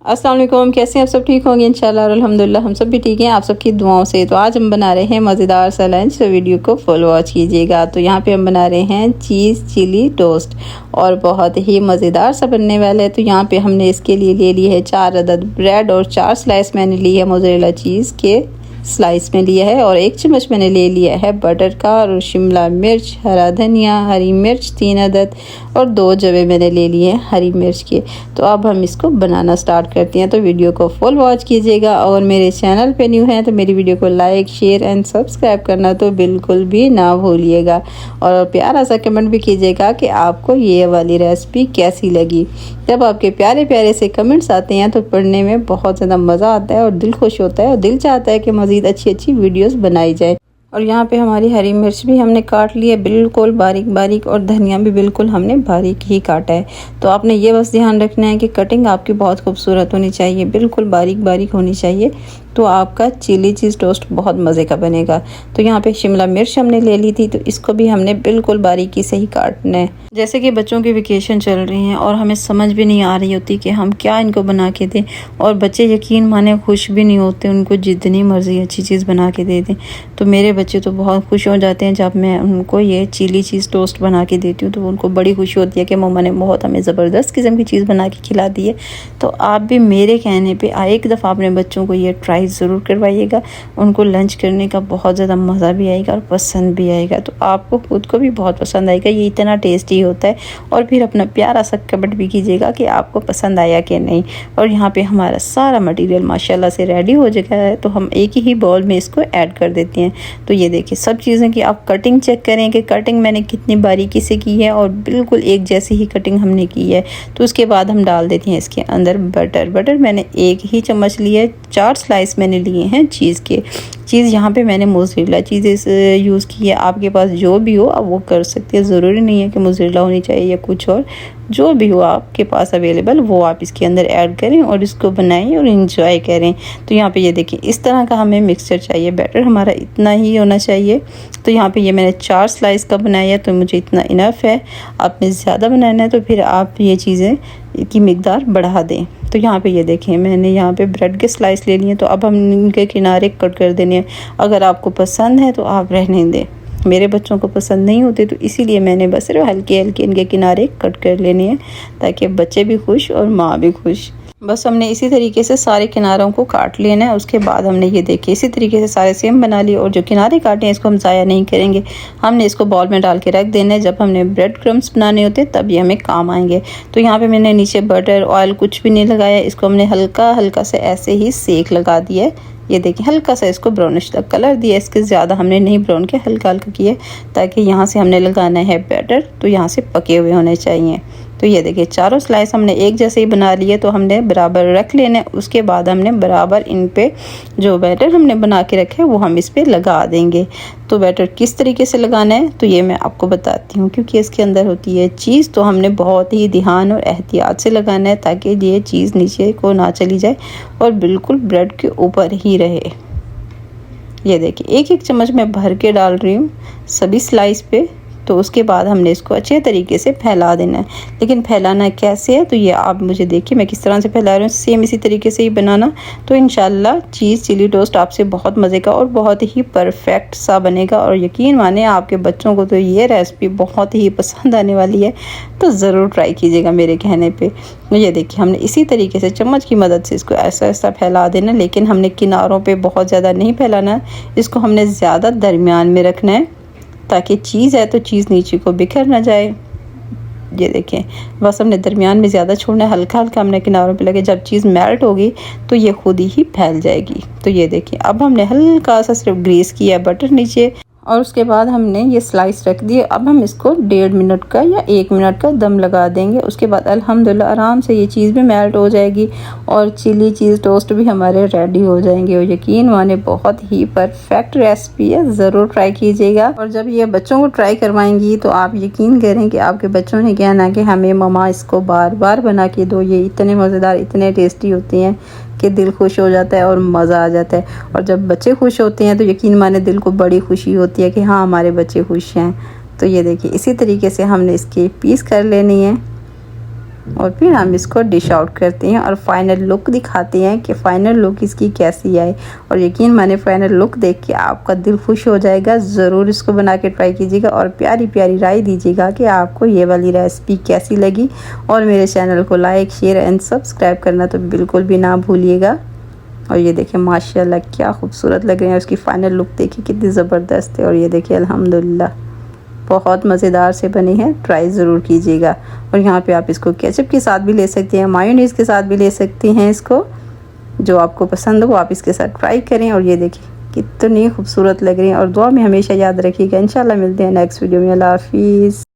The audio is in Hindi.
अस्सलाम वालेकुम, कैसे हैं आप सब? ठीक होंगे इंशाल्लाह और अल्हम्दुलिल्लाह हम सब भी ठीक हैं आप सबकी दुआओं से। तो आज हम बना रहे हैं मज़ेदार सा लंच, तो वीडियो को फुल वॉच कीजिएगा। तो यहाँ पे हम बना रहे हैं चीज़ चिली टोस्ट और बहुत ही मज़ेदार सा बनने वाला है। तो यहाँ पे हमने इसके लिए ले लिए है 4 अदद ब्रेड और 4 स्लाइस मैंने ली है मोज़रेला चीज़ के स्लाइस में लिया है और 1 चम्मच मैंने ले लिया है बटर का और शिमला मिर्च, हरा धनिया, हरी मिर्च 3 अदद और 2 जवे मैंने ले लिए हैं हरी मिर्च के। तो अब हम इसको बनाना स्टार्ट करते हैं। तो वीडियो को फुल वॉच कीजिएगा और मेरे चैनल पे न्यू हैं तो मेरी वीडियो को लाइक शेयर एंड सब्सक्राइब करना तो बिल्कुल भी ना भूलिएगा और प्यारा सा कमेंट भी कीजिएगा कि आपको ये वाली रेसिपी कैसी लगी। जब आपके प्यारे प्यारे से कमेंट्स आते हैं तो पढ़ने में बहुत ज़्यादा मज़ा आता है और दिल खुश होता है और दिल चाहता है कि मज़ीद अच्छी अच्छी वीडियोस बनाई जाए। और यहाँ पे हमारी हरी मिर्च भी हमने काट ली है बिल्कुल बारीक बारीक और धनिया भी बिल्कुल हमने बारीक ही काटा है। तो आपने ये बस ध्यान रखना है कि कटिंग आपकी बहुत खूबसूरत होनी चाहिए, बिल्कुल बारीक बारीक होनी चाहिए, तो आपका चिली चीज़ टोस्ट बहुत मज़े का बनेगा। तो यहाँ पे शिमला मिर्च हमने ले ली थी तो इसको भी हमने बिल्कुल बारीकी से ही काटना है। जैसे कि बच्चों की वेकेशन चल रही हैं और हमें समझ भी नहीं आ रही होती कि हम क्या इनको बना के दें, और बच्चे यकीन माने खुश भी नहीं होते उनको जितनी मर्ज़ी अच्छी चीज़ बना के दे दें। तो मेरे बच्चे तो बहुत खुश हो जाते हैं जब मैं उनको ये चिली चीज़ टोस्ट बना के देती हूँ। तो उनको बड़ी खुशी होती है कि मम्मा ने बहुत हमें ज़बरदस्त किस्म की चीज़ बना के खिला दी है। तो आप भी मेरे कहने पे एक दफ़ा अपने बच्चों को ये ट्राई ज़रूर करवाइएगा, उनको लंच करने का बहुत ज़्यादा मज़ा भी आएगा और पसंद भी आएगा। तो आपको खुद को भी बहुत पसंद आएगा, ये इतना टेस्टी होता है। और फिर अपना प्यारा सा कमेंट भी कीजिएगा कि आपको पसंद आया कि नहीं। और यहाँ पे हमारा सारा मटेरियल माशाल्लाह से रेडी हो चुका है। तो हम एक ही बाउल में इसको ऐड कर देते हैं। तो ये देखिए सब चीज़ें की आप कटिंग चेक करें कि कटिंग मैंने कितनी बारीकी से की है और बिल्कुल एक जैसी ही कटिंग हमने की है। तो उसके बाद हम डाल देते हैं इसके अंदर बटर मैंने 1 ही चम्मच लिया है। 4 स्लाइस मैंने लिए हैं चीज़ के। चीज़ यहाँ पे मैंने मोज़रेला चीज़ यूज़ की है, आपके पास जो भी हो आप वो कर सकते हैं, ज़रूरी नहीं है कि मोज़रेला होनी चाहिए या कुछ और, जो भी हो आपके पास अवेलेबल वो आप इसके अंदर ऐड करें और इसको बनाएं और इंजॉय करें। तो यहाँ पे ये देखिए इस तरह का हमें मिक्सचर चाहिए, बैटर हमारा इतना ही होना चाहिए। तो यहाँ पे ये मैंने 4 स्लाइस का बनाया है तो मुझे इतना इनफ है। आपने ज़्यादा बनाना है तो फिर आप ये चीज़ें की मिकदार बढ़ा दें। तो यहाँ पे ये देखें मैंने यहाँ पे ब्रेड के स्लाइस ले लिए। तो अब हम इनके किनारे कट कर देने हैं। अगर आपको पसंद है तो आप रहने दें, मेरे बच्चों को पसंद नहीं होते तो इसीलिए मैंने बस सिर्फ हल्के हल्के इनके किनारे कट कर लेने हैं ताकि बच्चे भी खुश और माँ भी खुश। बस हमने इसी तरीके से सारे किनारों को काट लेना है। उसके बाद हमने ये देखिए इसी तरीके से सारे सेम बना लिए और जो किनारे काटे हैं इसको हम ज़ाया नहीं करेंगे, हमने इसको बॉल में डाल के रख देना है। जब हमने ब्रेड क्रम्स बनाने होते तब ये हमें काम आएंगे। तो यहाँ पे मैंने नीचे बटर ऑयल कुछ भी नहीं लगाया, इसको हमने हल्का हल्का से ऐसे ही सेक लगा दिया है। ये देखिए हल्का सा इसको ब्राउनिश तक कलर दिया, इसके ज़्यादा हमने नहीं ब्राउन किया, हल्का हल्का किया ताकि यहाँ से हमने लगाना है बैटर तो यहाँ से पके हुए होने चाहिए। तो ये देखिए चारों स्लाइस हमने एक जैसे ही बना लिए तो हमने बराबर रख लेने। उसके बाद हमने बराबर इन पे जो बैटर हमने बना के रखे वो हम इस पे लगा देंगे। तो बैटर किस तरीके से लगाना है तो ये मैं आपको बताती हूँ, क्योंकि इसके अंदर होती है चीज़ तो हमने बहुत ही ध्यान और एहतियात से लगाना है ताकि ये चीज़ नीचे को ना चली जाए और बिल्कुल ब्रेड के ऊपर ही रहे। ये देखिए 1-1 चम्मच मैं भर के डाल रही हूँ सभी स्लाइस पे। तो उसके बाद हमने इसको अच्छे तरीके से फैला देना है। लेकिन फैलाना कैसे है तो ये आप मुझे देखिए मैं किस तरह से फैला रही हूँ, सेम इसी तरीके से ही बनाना। तो इंशाल्लाह चीज़ चिली टोस्ट आपसे बहुत मज़े का और बहुत ही परफेक्ट सा बनेगा और यकीन माने आपके बच्चों को तो ये रेसिपी बहुत ही पसंद आने वाली है। तो ज़रूर ट्राई कीजिएगा मेरे कहने पर। ये देखिए हमने इसी तरीके से चम्मच की मदद से इसको ऐसा ऐसा फैला देना, लेकिन हमने किनारों पर बहुत ज़्यादा नहीं फैलाना है, इसको हमने ज़्यादा दरमियान में रखना है ताकि चीज़ है तो चीज़ नीचे को बिखर ना जाए। ये देखें बस हमने दरमियान में ज़्यादा छोड़ना है, हल्का हल्का हमने किनारों पे लगे, जब चीज़ मेल्ट होगी तो ये खुद ही फैल जाएगी। तो ये देखिए अब हमने हल्का सा सिर्फ ग्रीस किया बटर नीचे और उसके बाद हमने ये स्लाइस रख दिए। अब हम इसको 1.5 मिनट का या 1 मिनट का दम लगा देंगे। उसके बाद अल्हम्दुलिल्लाह आराम से ये चीज़ भी मेल्ट हो जाएगी और चिली चीज़ टोस्ट भी हमारे रेडी हो जाएंगे। और यकीन माने बहुत ही परफेक्ट रेसिपी है, ज़रूर ट्राई कीजिएगा। और जब ये बच्चों को ट्राई करवाएंगी तो आप यकीन करें कि आपके बच्चों ने कहना कि हमें मम्मा इसको बार बार बना के दो, ये इतने मज़ेदार इतने टेस्टी होते हैं कि दिल खुश हो जाता है और मज़ा आ जाता है। और जब बच्चे खुश होते हैं तो यकीन माने दिल को बड़ी खुशी होती है कि हाँ हमारे बच्चे खुश हैं। तो ये देखिए इसी तरीके से हमने इसके पीस कर लेनी है। और फिर हम इसको डिश आउट करते हैं और फाइनल लुक दिखाते हैं कि फ़ाइनल लुक इसकी कैसी आई। और यकीन माने फ़ाइनल लुक देख के आपका दिल खुश हो जाएगा। ज़रूर इसको बना के ट्राई कीजिएगा और प्यारी प्यारी राय दीजिएगा कि आपको ये वाली रेसिपी कैसी लगी। और मेरे चैनल को लाइक, शेयर एंड सब्सक्राइब करना तो बिल्कुल भी ना भूलिएगा। और ये देखिए माशाल्लाह क्या खूबसूरत लग रहे हैं। उसकी फ़ाइनल लुक देखिए कितनी ज़बरदस्त है। और ये देखिए अल्हम्दुलिल्लाह बहुत मज़ेदार से बनी है, ट्राई ज़रूर कीजिएगा। और यहाँ पे आप इसको केचप के साथ भी ले सकते हैं, मायोनीज़ के साथ भी ले सकते हैं। इसको जो आपको पसंद हो आप इसके साथ ट्राई करें। और ये देखिए कितनी खूबसूरत लग रही है। और दुआ में हमेशा याद रखिएगा। इंशाल्लाह मिलते हैं नेक्स्ट वीडियो में। अल्लाह हाफिज़।